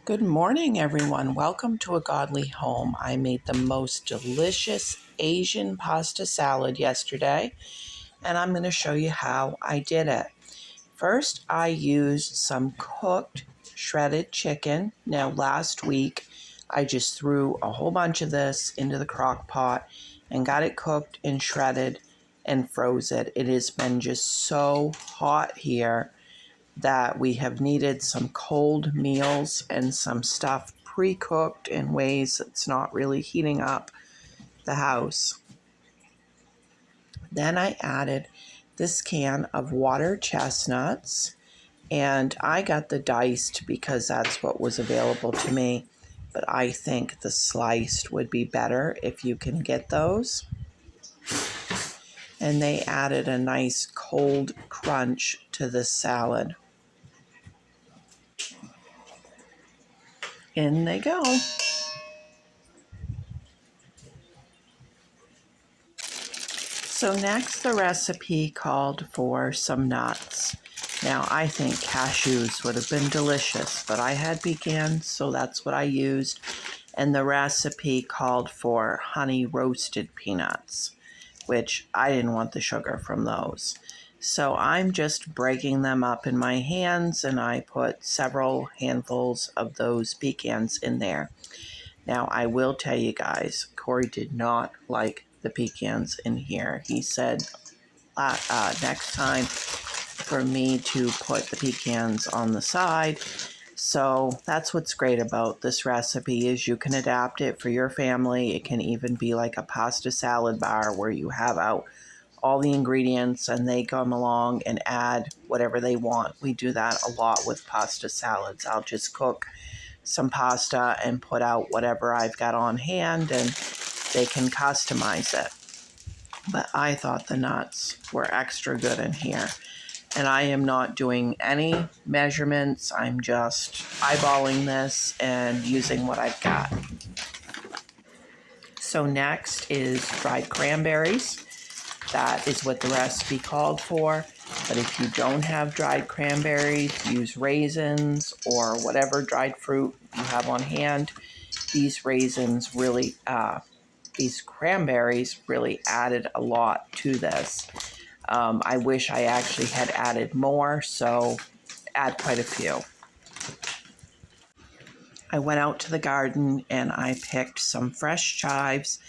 Good morning, everyone. Welcome to A Godly Home. I made the most delicious Asian pasta salad yesterday, and I'm going to show you how I did it. First, I used some cooked shredded chicken. Now, last week, I just threw a whole bunch of this into the crock pot and got it cooked and shredded and froze it. It has been just so hot here that we have needed some cold meals and some stuff pre-cooked in ways that's not really heating up the house. Then I added this can of water chestnuts, and I got the diced because that's what was available to me, but I think the sliced would be better if you can get those. And they added a nice cold crunch to this salad. In they go. So next, the recipe called for some nuts. Now, I think cashews would have been delicious, but I had pecans, so that's what I used. And the recipe called for honey roasted peanuts, which I didn't want the sugar from those. So I'm just breaking them up in my hands, and I put several handfuls of those pecans in there. Now, I will tell you guys, Corey did not like the pecans in here. He said next time for me to put the pecans on the side. So that's what's great about this recipe is you can adapt it for your family. It can even be like a pasta salad bar where you have out all the ingredients and they come along and add whatever they want. We do that a lot with pasta salads. I'll just cook some pasta and put out whatever I've got on hand, and they can customize it. But I thought the nuts were extra good in here. And I am not doing any measurements. I'm just eyeballing this and using what I've got. So next is dried cranberries. That is what the recipe called for. But if you don't have dried cranberries, use raisins or whatever dried fruit you have on hand. These cranberries really added a lot to this. I wish I actually had added more, so add quite a few. I went out to the garden and I picked some fresh chives.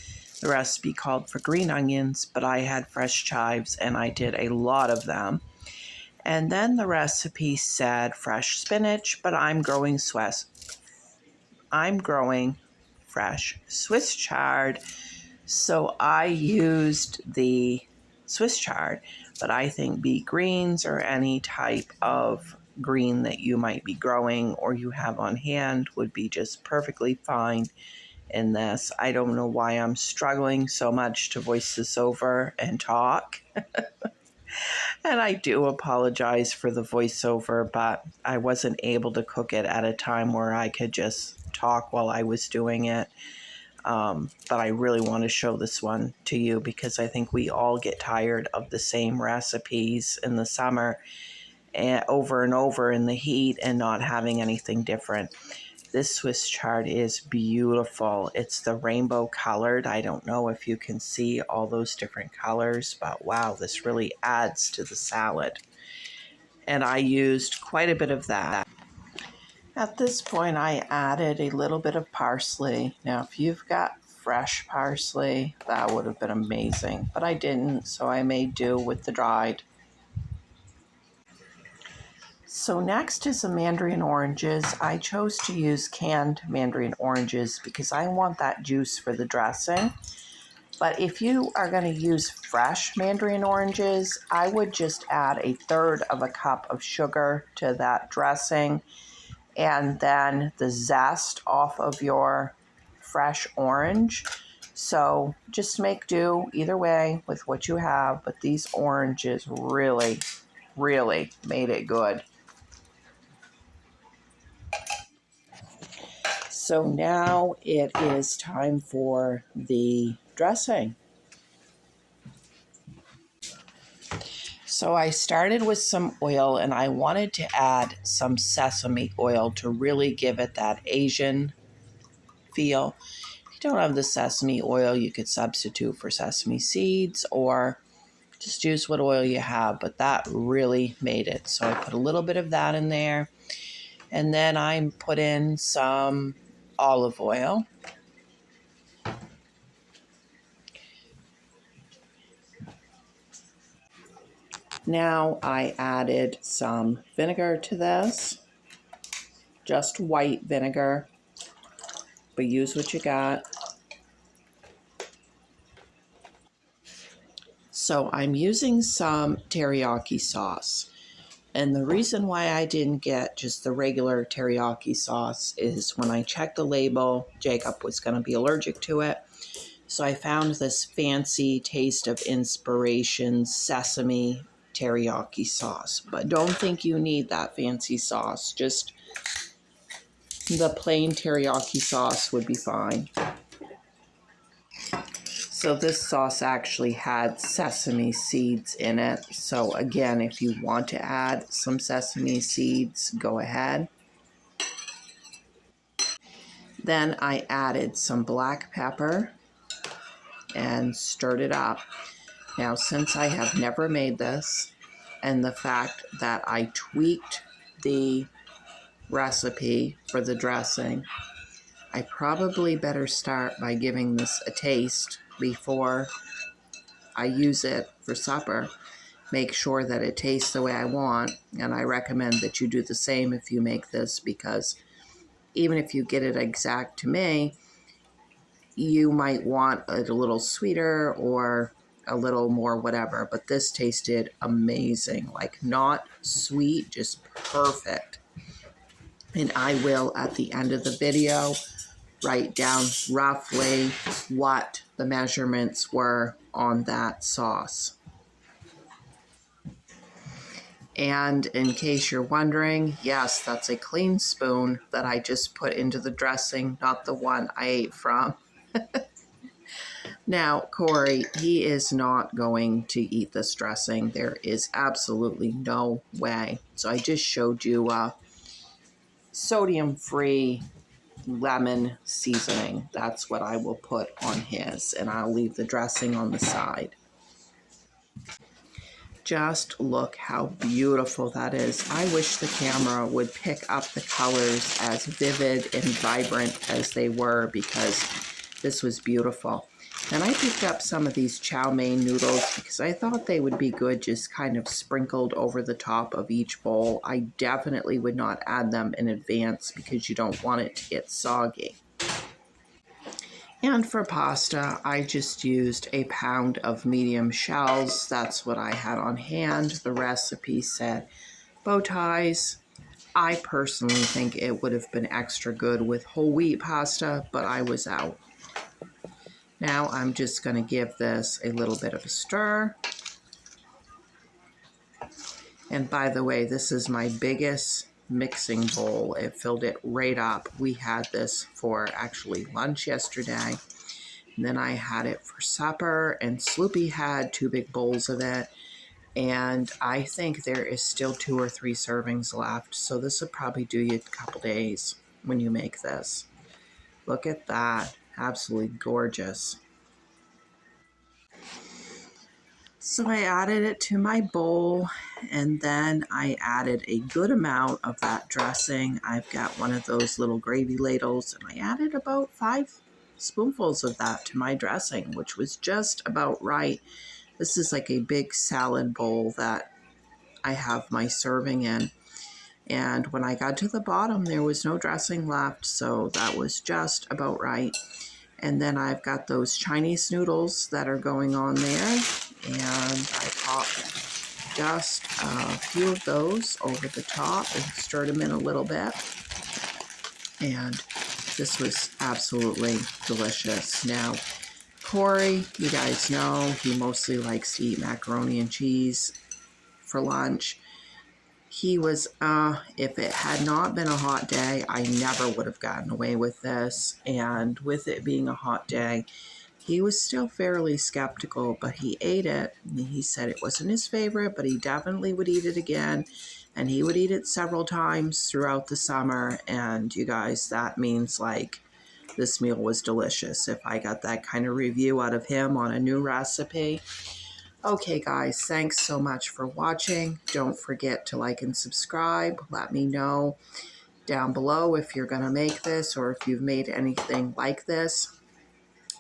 The recipe called for green onions, but I had fresh chives and I did a lot of them. And then the recipe said fresh spinach, but I'm growing fresh Swiss chard. So I used the Swiss chard, but I think beet greens or any type of green that you might be growing or you have on hand would be just perfectly fine in this. I don't know why I'm struggling so much to voice this over and talk. And I do apologize for the voiceover, but I wasn't able to cook it at a time where I could just talk while I was doing it. But I really want to show this one to you because I think we all get tired of the same recipes in the summer and over in the heat and not having anything different. This Swiss chard is beautiful. It's the rainbow colored. I don't know if you can see all those different colors, but wow, this really adds to the salad. And I used quite a bit of that. At this point, I added a little bit of parsley. Now, if you've got fresh parsley, that would have been amazing, but I didn't, so I made do with the dried. So next is the Mandarin oranges. I chose to use canned Mandarin oranges because I want that juice for the dressing. But if you are going to use fresh Mandarin oranges, I would just add 1/3 of a cup of sugar to that dressing, and then the zest off of your fresh orange. So just make do either way with what you have, but these oranges really, really made it good. So now it is time for the dressing. So I started with some oil, and I wanted to add some sesame oil to really give it that Asian feel. If you don't have the sesame oil, you could substitute for sesame seeds or just use what oil you have, but that really made it. So I put a little bit of that in there, and then I put in some olive oil. Now I added some vinegar to this, just white vinegar, but use what you got. So I'm using some teriyaki sauce. And the reason why I didn't get just the regular teriyaki sauce is when I checked the label, Jacob was going to be allergic to it. So I found this fancy Taste of Inspiration sesame teriyaki sauce. But don't think you need that fancy sauce. Just the plain teriyaki sauce would be fine. So this sauce actually had sesame seeds in it. So again, if you want to add some sesame seeds, go ahead. Then I added some black pepper and stirred it up. Now, since I have never made this, and the fact that I tweaked the recipe for the dressing, I probably better start by giving this a taste before I use it for supper. Make sure that it tastes the way I want, and I recommend that you do the same if you make this, because even if you get it exact to me, you might want it a little sweeter or a little more whatever, but this tasted amazing. Like, not sweet, just perfect. And I will, at the end of the video, write down roughly what the measurements were on that sauce. And in case you're wondering, yes, that's a clean spoon that I just put into the dressing, not the one I ate from. Now, Corey, he is not going to eat this dressing. There is absolutely no way. So I just showed you sodium-free lemon seasoning. That's what I will put on his, and I'll leave the dressing on the side. Just look how beautiful that is. I wish the camera would pick up the colors as vivid and vibrant as they were, because this was beautiful. And I picked up some of these chow mein noodles because I thought they would be good just kind of sprinkled over the top of each bowl. I definitely would not add them in advance because you don't want it to get soggy. And for pasta, I just used a pound of medium shells. That's what I had on hand. The recipe said bow ties. I personally think it would have been extra good with whole wheat pasta, but I was out. Now I'm just going to give this a little bit of a stir. And by the way, this is my biggest mixing bowl. It filled it right up. We had this for actually lunch yesterday. And then I had it for supper, and Sloopy had 2 big bowls of it. And I think there is still 2 or 3 servings left. So this would probably do you a couple days when you make this. Look at that. Absolutely gorgeous. So I added it to my bowl, and then I added a good amount of that dressing. I've got one of those little gravy ladles, and I added about 5 spoonfuls of that to my dressing, which was just about right. This is like a big salad bowl that I have my serving in. And when I got to the bottom, there was no dressing left, so that was just about right. And then I've got those Chinese noodles that are going on there, and I popped just a few of those over the top and stirred them in a little bit. And this was absolutely delicious. Now, Corey, you guys know, he mostly likes to eat macaroni and cheese for lunch. He was, if it had not been a hot day, I never would have gotten away with this. And with it being a hot day, he was still fairly skeptical, but he ate it. He said it wasn't his favorite, but he definitely would eat it again. And he would eat it several times throughout the summer. And you guys, that means like this meal was delicious if I got that kind of review out of him on a new recipe. Okay, guys, thanks so much for watching. Don't forget to like and subscribe. Let me know down below if you're going to make this or if you've made anything like this.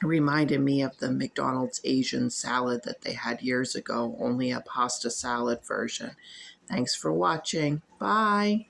It reminded me of the McDonald's Asian salad that they had years ago, only a pasta salad version. Thanks for watching. Bye.